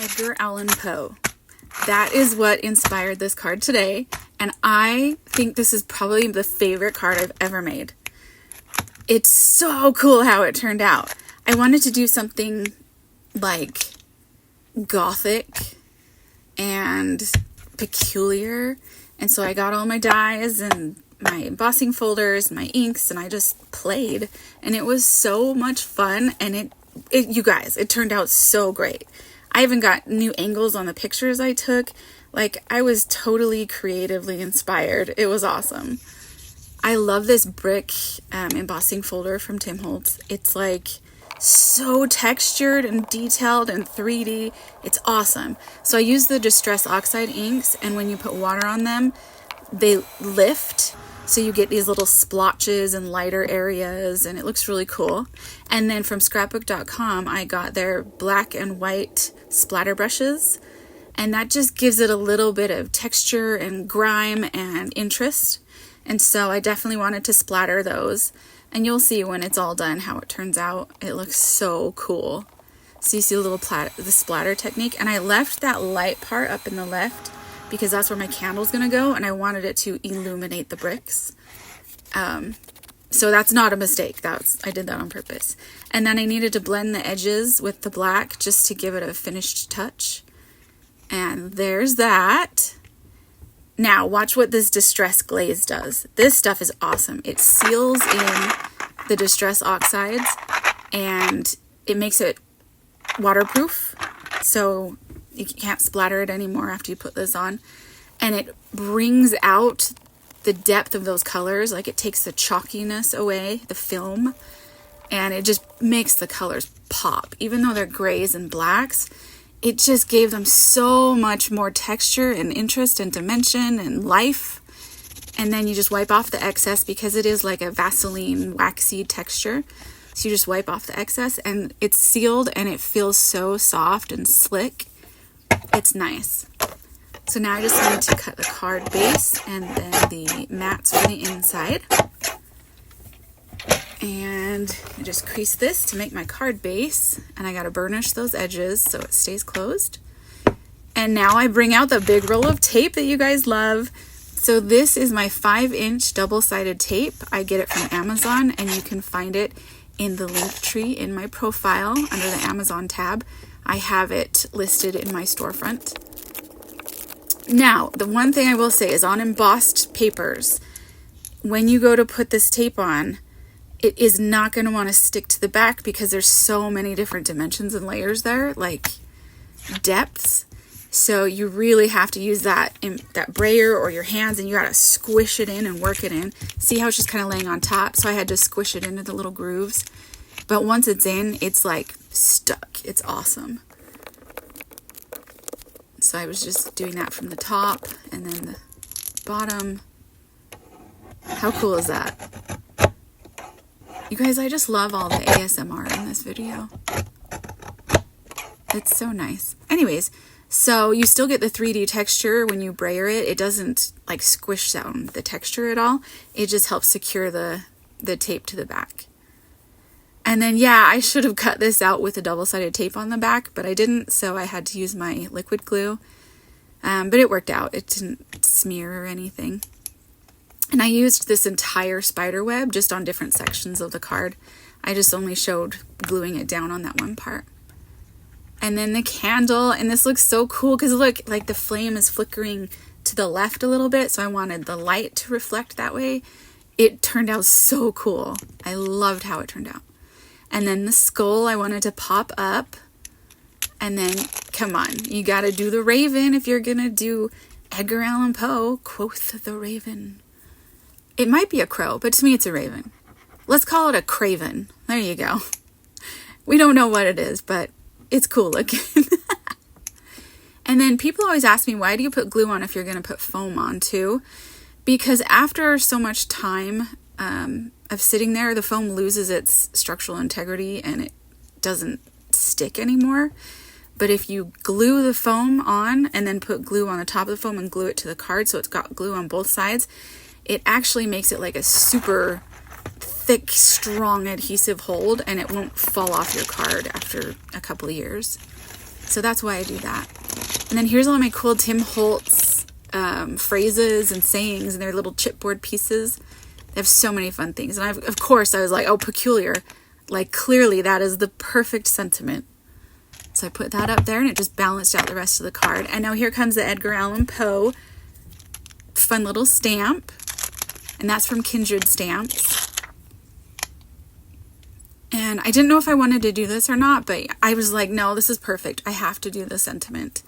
Edgar Allan Poe. That is what inspired this card today, and I think this is probably the favorite card I've ever made. It's so cool how it turned out. I wanted to do something like gothic and peculiar, and so I got all my dies and my embossing folders, my inks, and I just played, and it was so much fun. And you guys, it turned out so great. I even got new angles on the pictures I took. Like, I was totally creatively inspired. It was awesome. I love this brick embossing folder from Tim Holtz. It's like so textured and detailed and 3D. It's awesome. So I use the Distress Oxide inks, and when you put water on them, they lift. So you get these little splotches and lighter areas, and it looks really cool. And then from scrapbook.com, I got their black and white splatter brushes, and that just gives it a little bit of texture and grime and interest. And so I definitely wanted to splatter those, and you'll see when it's all done how it turns out. It looks so cool. So you see the little the splatter technique, and I left that light part up in the left because that's where my candle's gonna go, and I wanted it to illuminate the bricks. So that's not a mistake. I did that on purpose. And then I needed to blend the edges with the black just to give it a finished touch. And there's that. Now watch what this Distress Glaze does. This stuff is awesome. It seals in the Distress Oxides, and it makes it waterproof, so you can't splatter it anymore after you put this on. And it brings out the depth of those colors. Like, it takes the chalkiness away, the film, and it just makes the colors pop. Even though they're grays and blacks, it just gave them so much more texture and interest and dimension and life. And then you just wipe off the excess because it is like a Vaseline waxy texture. So you just wipe off the excess, and it's sealed, and it feels so soft and slick. It's nice. So now I just need to cut the card base and then the mats for the inside. And I just crease this to make my card base, and I gotta burnish those edges so it stays closed. And now I bring out the big roll of tape that you guys love. So this is my 5-inch double-sided tape. I get it from Amazon, and you can find it in the link tree in my profile under the Amazon tab. I have it listed in my storefront. Now, the one thing I will say is on embossed papers, when you go to put this tape on, it is not going to want to stick to the back because there's so many different dimensions and layers there, like depths. So you really have to use that brayer or your hands, and you got to squish it in and work it in. See how it's just kind of laying on top? So I had to squish it into the little grooves. But once it's in, it's like stuck. It's awesome. So I was just doing that from the top and then the bottom. How cool is that? You guys, I just love all the ASMR in this video. It's so nice. Anyways, so you still get the 3D texture when you brayer it. It doesn't like squish down the texture at all. It just helps secure the tape to the back. And then, yeah, I should have cut this out with a double-sided tape on the back, but I didn't, so I had to use my liquid glue. But it worked out. It didn't smear or anything. And I used this entire spider web just on different sections of the card. I just only showed gluing it down on that one part. And then the candle, and this looks so cool because look, like the flame is flickering to the left a little bit, so I wanted the light to reflect that way. It turned out so cool. I loved how it turned out. And then the skull I wanted to pop up. And then, come on, you gotta do the raven if you're gonna do Edgar Allan Poe. Quoth the raven. It might be a crow, but to me it's a raven. Let's call it a craven. There you go. We don't know what it is, but it's cool looking. And then people always ask me, why do you put glue on if you're gonna put foam on too? Because after so much time of sitting there, the foam loses its structural integrity and it doesn't stick anymore. But if you glue the foam on and then put glue on the top of the foam and glue it to the card so it's got glue on both sides, it actually makes it like a super thick, strong adhesive hold, and it won't fall off your card after a couple of years. So that's why I do that. And then here's all of my cool Tim Holtz phrases and sayings, and their little chipboard pieces. They have so many fun things. And of course, I was like, oh, peculiar. Like, clearly that is the perfect sentiment. So I put that up there, and it just balanced out the rest of the card. And now here comes the Edgar Allan Poe fun little stamp. And that's from Kindred Stamps. And I didn't know if I wanted to do this or not, but I was like, no, this is perfect. I have to do the sentiment.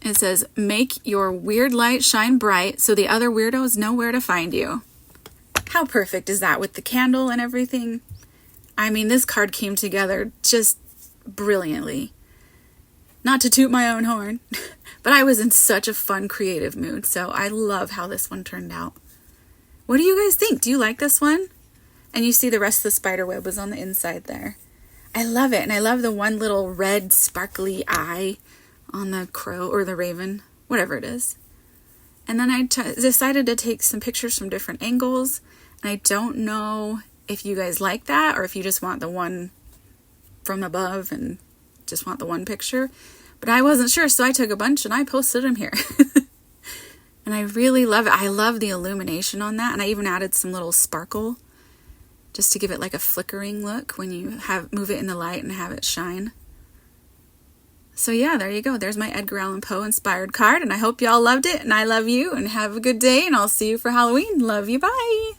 It says, make your weird light shine bright so the other weirdos know where to find you. How perfect is that with the candle and everything? I mean, this card came together just brilliantly. Not to toot my own horn, but I was in such a fun, creative mood, so I love how this one turned out. What do you guys think? Do you like this one? And you see the rest of the spider web was on the inside there. I love it, and I love the one little red sparkly eye on the crow or the raven, whatever it is. And then I decided to take some pictures from different angles, and I don't know if you guys like that or if you just want the one from above and just want the one picture. But I wasn't sure, so I took a bunch and I posted them here. And I really love it. I love the illumination on that, and I even added some little sparkle just to give it like a flickering look when you move it in the light and have it shine. So yeah, there you go. There's my Edgar Allan Poe inspired card, and I hope y'all loved it, and I love you, and have a good day, and I'll see you for Halloween. Love you. Bye.